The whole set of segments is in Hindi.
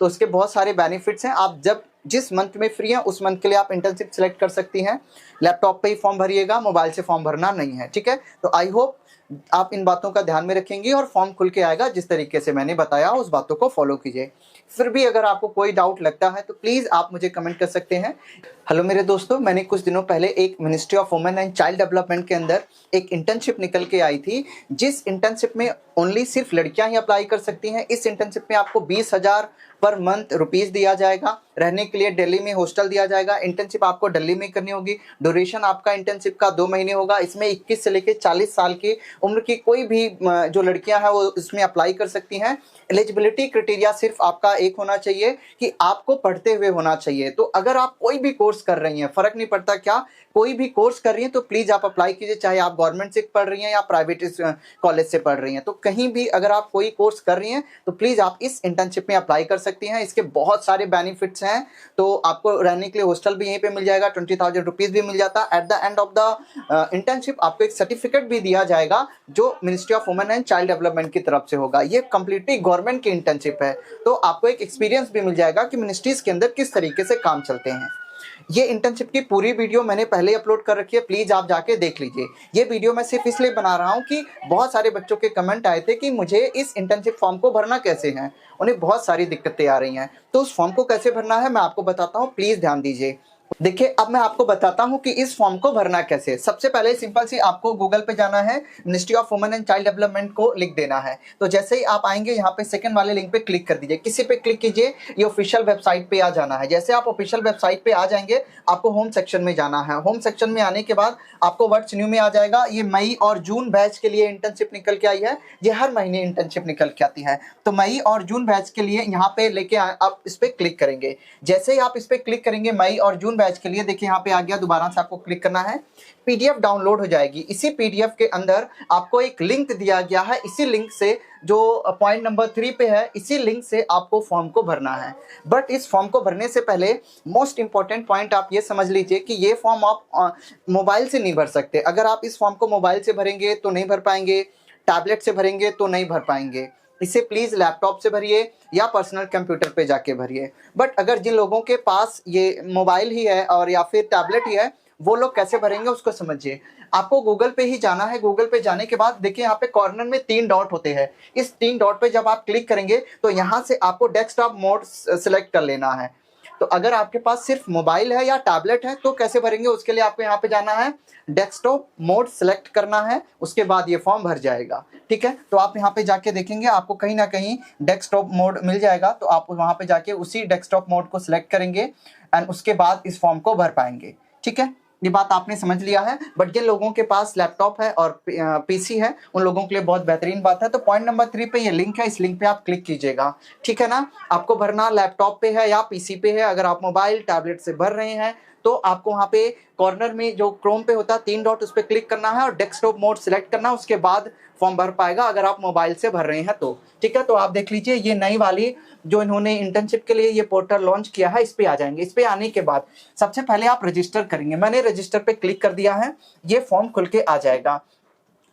तो उसके बहुत सारे बेनिफिट्स हैं। आप जब जिस मंथ में फ्री हैं उस मंथ के लिए आप इंटर्नशिप सेलेक्ट कर सकती हैं। लैपटॉप पे ही फॉर्म भरिएगा, मोबाइल से फॉर्म भरना नहीं है, ठीक है। तो आई होप आप इन बातों का ध्यान में रखेंगी और फॉर्म खुल के आएगा जिस तरीके से मैंने बताया उस बातों को फॉलो कीजिए। फिर भी अगर आपको कोई डाउट लगता है तो प्लीज़ आप मुझे कमेंट कर सकते हैं। हेलो मेरे दोस्तों, मैंने कुछ दिनों पहले एक ministry of women and child development के अंदर एक इंटर्नशिप निकल के आई थी, जिस इंटर्नशिप में ओनली सिर्फ लड़कियां ही अप्लाई कर सकती हैं। इस इंटर्नशिप में आपको 20,000 पर मंथ रुपीस दिया जाएगा। रहने के लिए दिल्ली में हॉस्टल दिया जाएगा। इंटर्नशिप आपको दिल्ली में करनी होगी। ड्यूरेशन आपका इंटर्नशिप का 2 महीने होगा। इसमें 21 से लेकर 40 साल की उम्र की कोई भी जो लड़कियां हैं वो इसमें अप्लाई कर सकती हैं। एलिजिबिलिटी क्राइटेरिया सिर्फ आपका एक होना चाहिए कि आपको पढ़ते हुए होना चाहिए। तो अगर आप कोई भी कोर्स कर रही हैं, फर्क नहीं पड़ता क्या, कोई भी कोर्स कर रही हैं तो प्लीज आप अप्लाई कीजिए, चाहे आप गवर्नमेंट से पढ़ रही हैं या प्राइवेट कॉलेज से पढ़ रही हैं। तो कहीं भी अगर आप कोई कोर्स कर रही हैं तो प्लीज आप इस इंटर्नशिप में अप्लाई कर सकती हैं। इसके बहुत सारे बेनिफिट्स हैं। तो आपको रहने के लिए हॉस्टल भी यहीं पे मिल जाएगा, 20,000 रुपीज भी मिल जाता है। At the end of the internship आपको एक सर्टिफिकेट भी दिया जाएगा जो ministry of women and child development की तरफ से होगा। ये कंप्लीटली गवर्नमेंट की इंटर्नशिप है, तो आपको एक एक्सपीरियंस भी मिल जाएगा कि मिनिस्ट्रीज के अंदर किस तरीके से काम चलते हैं। ये इंटर्नशिप की पूरी वीडियो मैंने पहले अपलोड कर रखी है, प्लीज आप जाके देख लीजिए। ये वीडियो मैं सिर्फ इसलिए बना रहा हूँ कि बहुत सारे बच्चों के कमेंट आए थे कि मुझे इस इंटर्नशिप फॉर्म को भरना कैसे है, उन्हें बहुत सारी दिक्कतें आ रही हैं। तो उस फॉर्म को कैसे भरना है मैं आपको बताता हूँ, प्लीज ध्यान दीजिए। देखिए अब मैं आपको बताता हूं कि इस फॉर्म को भरना कैसे। सबसे पहले सिंपल सी आपको गूगल पे जाना है, ministry of women and child development को लिख देना है। तो जैसे ही आप आएंगे यहाँ पे सेकंड वाले लिंक पे क्लिक कर दीजिए, किसी पे क्लिक कीजिए, ये ऑफिशियल वेबसाइट पे आ जाना है। जैसे आप ऑफिशियल वेबसाइट पे आ जाएंगे आपको होम सेक्शन में जाना है। होम सेक्शन में आने के बाद आपको व्हाट्स न्यू में आ जाएगा। ये मई और जून बैच के लिए इंटर्नशिप निकल के आई है, ये हर महीने इंटर्नशिप निकल के आती है। तो मई और जून बैच के लिए यहाँ पे लेके आप इस पे क्लिक करेंगे। जैसे ही आप इस पे क्लिक करेंगे मई और जून बैच के लिए, देखिए यहाँ पे आ गया, दोबारा से आपको क्लिक करना है, पीडीएफ डाउनलोड हो जाएगी। इसी पीडीएफ के अंदर आपको एक लिंक दिया गया है, इसी लिंक से जो पॉइंट नंबर 3 पे है, इसी लिंक से आपको फॉर्म को भरना है। बट इस फॉर्म को भरने से पहले मोस्ट इंपॉर्टेंट पॉइंट आप ये समझ लीजिए कि ये फॉर्म आप मोबाइल से नहीं भर सकते। अगर आप इस फॉर्म को मोबाइल से भरेंगे तो नहीं भर पाएंगे, टैबलेट से भरेंगे तो नहीं भर पाएंगे। इसे प्लीज लैपटॉप से भरिए या पर्सनल कंप्यूटर पे जाके भरिए। बट अगर जिन लोगों के पास ये मोबाइल ही है और या फिर टैबलेट ही है, वो लोग कैसे भरेंगे उसको समझिए। आपको गूगल पे ही जाना है। गूगल पे जाने के बाद देखिए यहाँ पे कॉर्नर में 3 डॉट होते हैं। इस 3 डॉट पे जब आप क्लिक करेंगे तो यहाँ से आपको डेस्कटॉप मोड सिलेक्ट कर लेना है। तो अगर आपके पास सिर्फ मोबाइल है या टैबलेट है तो कैसे भरेंगे, उसके लिए आपको यहाँ पे जाना है, डेस्कटॉप मोड सिलेक्ट करना है, उसके बाद ये फॉर्म भर जाएगा। ठीक है, तो आप यहाँ पे जाके देखेंगे आपको कहीं ना कहीं डेस्कटॉप मोड मिल जाएगा। तो आप वहाँ पे जाके उसी डेस्कटॉप मोड को सिलेक्ट करेंगे एंड उसके बाद इस फॉर्म को भर पाएंगे। ठीक है, ये बात आपने समझ लिया है। बट जिन लोगों के पास लैपटॉप है और पीसी है उन लोगों के लिए बहुत बेहतरीन बात है। तो पॉइंट नंबर 3 पे ये लिंक है, इस लिंक पे आप क्लिक कीजिएगा। ठीक है ना, आपको भरना लैपटॉप पे है या पीसी पे है। अगर आप मोबाइल टैबलेट से भर रहे हैं तो आपको वहाँ पे कॉर्नर में जो क्रोम पे होता है 3 डॉट, उस पर क्लिक करना है और डेस्कटॉप मोड सिलेक्ट करना है, उसके बाद फॉर्म भर पाएगा अगर आप मोबाइल से भर रहे हैं तो। ठीक है, तो आप देख लीजिए ये नई वाली जो इन्होंने इंटर्नशिप के लिए ये पोर्टल लॉन्च किया है, इस पे आ जाएंगे। इस पे आने के बाद सबसे पहले आप रजिस्टर करेंगे। मैंने रजिस्टर पे क्लिक कर दिया है, ये फॉर्म खुल के आ जाएगा।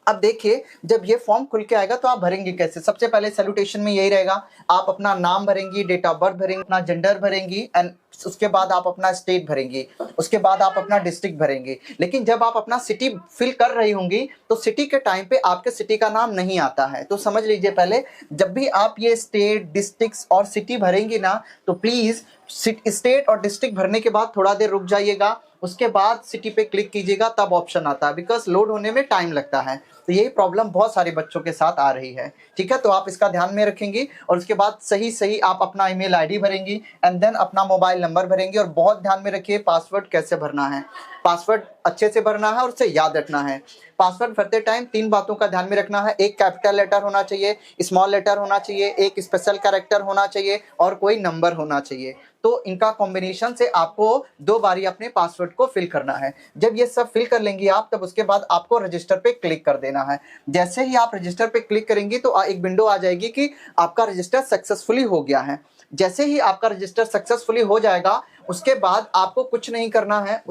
अब देखिए जब ये फॉर्म खुल के आएगा तो आप भरेंगे कैसे। सबसे पहले सैल्यूटेशन में यही रहेगा, आप अपना नाम भरेंगी, डेट ऑफ बर्थ भरेंगी, अपना जेंडर भरेंगी एंड उसके बाद आप अपना स्टेट भरेंगी, उसके बाद आप अपना डिस्ट्रिक्ट भरेंगे। लेकिन जब आप अपना सिटी फिल कर रही होंगी तो सिटी के टाइम पे आपके सिटी का नाम नहीं आता है। तो समझ लीजिए पहले जब भी आप ये स्टेट, डिस्ट्रिक्ट और सिटी भरेंगी ना तो प्लीज स्टेट और डिस्ट्रिक्ट भरने के बाद थोड़ा देर रुक जाइएगा, उसके बाद सिटी पे क्लिक कीजिएगा, तब ऑप्शन आता है, बिकॉज लोड होने में टाइम लगता है। तो यही प्रॉब्लम बहुत सारे बच्चों के साथ आ रही है। ठीक है, तो आप इसका ध्यान में रखेंगी और उसके बाद सही सही आप अपना ईमेल आईडी भरेंगी एंड देन अपना मोबाइल नंबर भरेंगी। और बहुत ध्यान में रखिए पासवर्ड कैसे भरना है, पासवर्ड अच्छे से भरना है और उसे याद रखना है। पासवर्ड भरते टाइम 3 बातों का ध्यान में रखना है, एक कैपिटल लेटर होना चाहिए, स्मॉल लेटर होना चाहिए, एक स्पेशल कैरेक्टर होना चाहिए और कोई नंबर होना चाहिए। तो इनका कॉम्बिनेशन से आपको 2 बारी अपने पासवर्ड को फिल करना है। जब ये सब फिल कर लेंगी आप तब उसके बाद आपको रजिस्टर पे क्लिक कर देना है। जैसे ही आप रजिस्टर पे क्लिक करेंगी तो एक विंडो आ जाएगी कि आपका रजिस्टर सक्सेसफुली हो गया है। जैसे ही आपका रजिस्टर सक्सेसफुली हो जाएगा उसके बाद आपको कुछ नहीं करना है,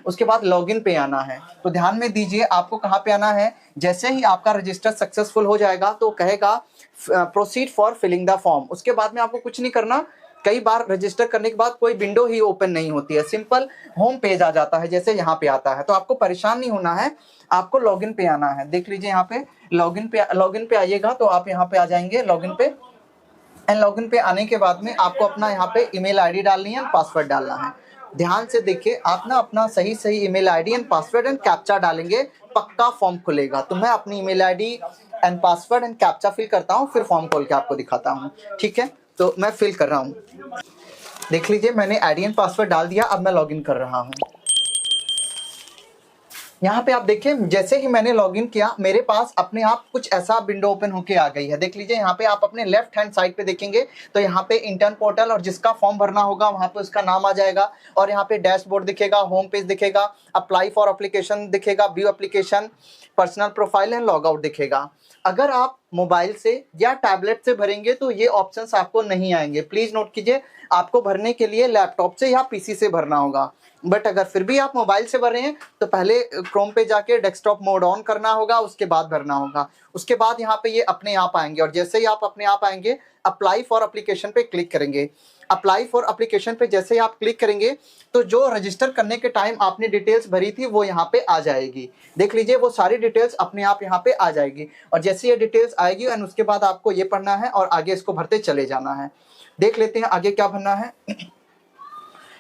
उसके बाद लॉगिन पे आना है। तो ध्यान में दीजिए, आपको कहाँ पे आना है, जैसे ही आपका रजिस्टर सक्सेसफुल हो जाएगा तो कहेगा proceed for filling the form. उसके बाद में आपको कुछ नहीं करना। कई बार रजिस्टर करने के बाद कोई विंडो ही ओपन नहीं होती है, सिंपल होम पेज आ जाता है जैसे यहाँ पे आता है। तो आपको परेशान नहीं होना है, आपको लॉगिन पे आना है। देख लीजिए यहाँ पे लॉगिन पे आइएगा तो आप यहाँ पे आ जाएंगे लॉगिन पे। एंड लॉगिन पे आने के बाद में आपको अपना यहाँ पे ईमेल आईडी डालनी है, पासवर्ड डालना है। ध्यान से देखिए, आप ना अपना सही email ID and password and captcha डालेंगे, पक्का फॉर्म खुलेगा। तो मैं अपनी email ID and password and captcha fill करता हूँ, फिर फॉर्म खोल के आपको दिखाता हूँ। ठीक है, तो मैं फिल कर रहा हूँ। देख लीजिए मैंने आईडी एंड पासवर्ड डाल दिया, अब मैं लॉगिन कर रहा हूँ। यहाँ पे आप देखिए, जैसे ही मैंने लॉगिन किया मेरे पास अपने आप कुछ ऐसा विंडो ओपन होके आ गई है। देख लीजिए यहाँ पे आप अपने लेफ्ट हैंड साइड पे देखेंगे तो यहाँ पे इंटर्न पोर्टल और जिसका फॉर्म भरना होगा वहाँ पे उसका नाम आ जाएगा, और यहाँ पे डैशबोर्ड दिखेगा, होम पेज दिखेगा, अप्लाई फॉर एप्लीकेशन दिखेगा, view application, personal profile and log out दिखेगा। अगर आप मोबाइल से या टैबलेट से भरेंगे तो ये ऑप्शंस आपको नहीं आएंगे। प्लीज नोट कीजिए, आपको भरने के लिए लैपटॉप से या पीसी से भरना होगा। बट अगर फिर भी आप मोबाइल से भर रहे हैं तो पहले क्रोम पे जाके डेस्कटॉप मोड ऑन करना होगा, उसके बाद भरना होगा। उसके बाद यहाँ पे ये अपने आप आएंगे, और जैसे ही आप अपने आप आएंगे अप्लाई फॉर एप्लीकेशन पे क्लिक करेंगे। अप्लाई फॉर एप्लीकेशन पे जैसे ही आप क्लिक करेंगे तो जो रजिस्टर करने के टाइम आपने डिटेल्स भरी थी वो यहाँ पे आ जाएगी। देख लीजिए वो सारी डिटेल्स अपने आप यहाँ पे आ जाएगी, और जैसे ये डिटेल्स आएगी एंड उसके बाद आपको ये पढ़ना है और आगे इसको भरते चले जाना है। देख लेते हैं आगे क्या भरना है।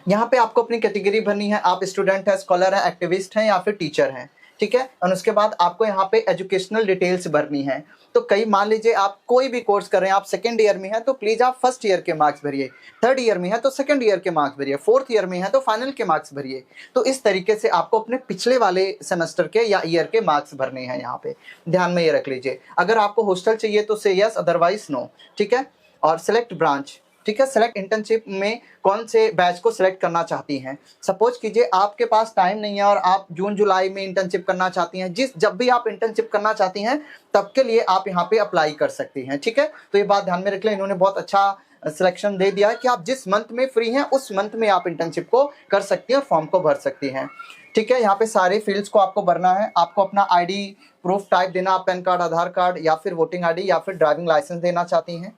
यहाँ पे आपको अपनी कैटेगरी भरनी है, आप स्टूडेंट है, स्कॉलर है, एक्टिविस्ट हैं या फिर टीचर हैं। ठीक है, और उसके बाद आपको यहाँ पे एजुकेशनल डिटेल्स भरनी है। तो कई मान लीजिए आप कोई भी कोर्स कर रहे हैं, आप सेकंड ईयर में हैं तो प्लीज आप फर्स्ट ईयर के मार्क्स भरिए, थर्ड ईयर में है तो सेकंड ईयर के मार्क्स भरिए, फोर्थ ईयर में है तो फाइनल के मार्क्स भरिए। तो इस तरीके से आपको अपने पिछले वाले सेमेस्टर के या ईयर के मार्क्स भरने हैं। यहाँ पे ध्यान में ये रख लीजिए। अगर आपको हॉस्टल चाहिए तो से यस, अदरवाइज नो। ठीक है, और सिलेक्ट ब्रांच। ठीक है, सेलेक्ट इंटर्नशिप में कौन से बैच को सिलेक्ट करना चाहती हैं। सपोज कीजिए आपके पास टाइम नहीं है और आप जून जुलाई में इंटर्नशिप करना चाहती हैं, जब भी आप इंटर्नशिप करना चाहती हैं तब के लिए आप यहाँ पे अप्लाई कर सकती हैं। ठीक है, तो ये बात ध्यान में रख लें, इन्होंने बहुत अच्छा सिलेक्शन दे दिया है कि आप जिस मंथ में फ्री हैं उस मंथ में आप इंटर्नशिप को कर सकती हैं और फॉर्म को भर सकती हैं। ठीक है, यहाँ पे सारे फील्ड्स को आपको भरना है। आपको अपना आईडी प्रूफ टाइप देना, आप पैन कार्ड, आधार कार्ड या फिर वोटिंग आईडी या फिर ड्राइविंग लाइसेंस देना चाहती हैं,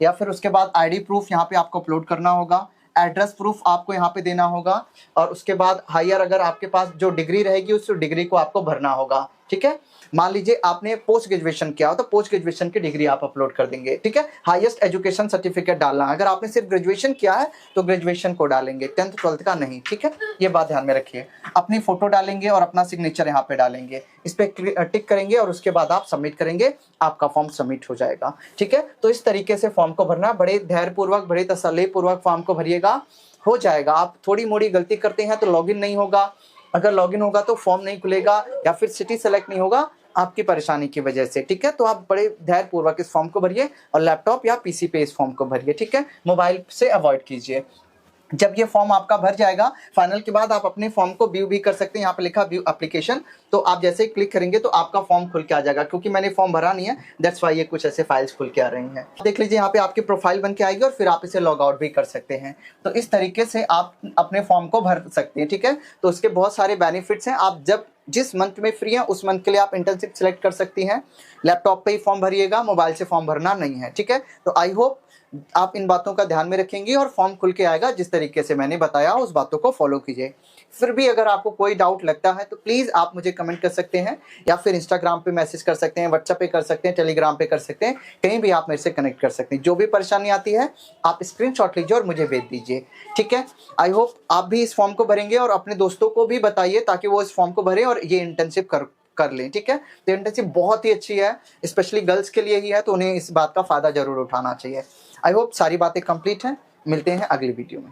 या फिर उसके बाद आईडी प्रूफ यहाँ पे आपको अपलोड करना होगा, एड्रेस प्रूफ आपको यहाँ पे देना होगा, और उसके बाद हायर अगर आपके पास जो डिग्री रहेगी उस डिग्री को आपको भरना होगा। ठीक है, मान लीजिए आपने पोस्ट ग्रेजुएशन किया हो तो पोस्ट ग्रेजुएशन की डिग्री आप अपलोड कर देंगे। ठीक है, हाईएस्ट एजुकेशन सर्टिफिकेट डालना है। अगर आपने सिर्फ ग्रेजुएशन किया है तो ग्रेजुएशन को डालेंगे, 10th 12th का नहीं। ठीक है, ये बात ध्यान में रखिए। अपनी फोटो डालेंगे और अपना सिग्नेचर यहाँ पे डालेंगे, इस पे टिक करेंगे और उसके बाद आप सबमिट करेंगे, आपका फॉर्म सबमिट हो जाएगा। ठीक है, तो इस तरीके से फॉर्म को भरना, बड़े धैर्य पूर्वक, बड़े तसल्ली पूर्वक फॉर्म को भरिएगा, हो जाएगा। आप थोड़ी मोड़ी गलती करते हैं तो लॉगिन नहीं होगा, अगर लॉगिन होगा तो फॉर्म नहीं खुलेगा, या फिर सिटी सेलेक्ट नहीं होगा आपकी परेशानी की वजह से। ठीक है, तो आप बड़े धैर्य पूर्वक इस फॉर्म को भरिए और लैपटॉप या पीसी पे इस फॉर्म को भरिए। ठीक है, मोबाइल से अवॉइड कीजिए। जब ये फॉर्म आपका भर जाएगा फाइनल के बाद आप अपने फॉर्म को व्यू भी कर सकते हैं। यहाँ पे लिखा व्यू एप्लीकेशन, तो आप जैसे ही क्लिक करेंगे तो आपका फॉर्म खुल के आ जाएगा। क्योंकि मैंने फॉर्म भरा नहीं है, दैट्स वाई ये कुछ ऐसे फाइल्स खुल के आ रही हैं। देख लीजिए यहाँ पे आपकी प्रोफाइल बन के आएगी और फिर आप इसे लॉग आउट भी कर सकते हैं। तो इस तरीके से आप अपने फॉर्म को भर सकते हैं। ठीक है, तो उसके बहुत सारे बेनिफिट्स हैं। आप जब जिस मंथ में फ्री है उस मंथ के लिए आप इंटर्नशिप सेलेक्ट कर सकती हैं। लैपटॉप पे ही फॉर्म भरिएगा, मोबाइल से फॉर्म भरना नहीं है। ठीक है, तो आई होप आप इन बातों का ध्यान में रखेंगी और फॉर्म खुल के आएगा। जिस तरीके से मैंने बताया उस बातों को फॉलो कीजिए। फिर भी अगर आपको कोई डाउट लगता है तो प्लीज़ आप मुझे कमेंट कर सकते हैं, या फिर इंस्टाग्राम पे मैसेज कर सकते हैं, व्हाट्सएप पे कर सकते हैं, टेलीग्राम पे कर सकते हैं, कहीं भी आप मेरे से कनेक्ट कर सकते हैं। जो भी परेशानी आती है आप स्क्रीनशॉट लीजिए और मुझे भेज दीजिए। ठीक है, आई होप आप भी इस फॉर्म को भरेंगे और अपने दोस्तों को भी बताइए ताकि वो इस फॉर्म को भरें और ये इंटर्नशिप कर लें। ठीक है, तो इंटर्नशिप बहुत ही अच्छी है, स्पेशली गर्ल्स के लिए ही है, तो उन्हें इस बात का फ़ायदा ज़रूर उठाना चाहिए। आई होप सारी बातें कंप्लीट हैं। मिलते हैं अगली वीडियो में।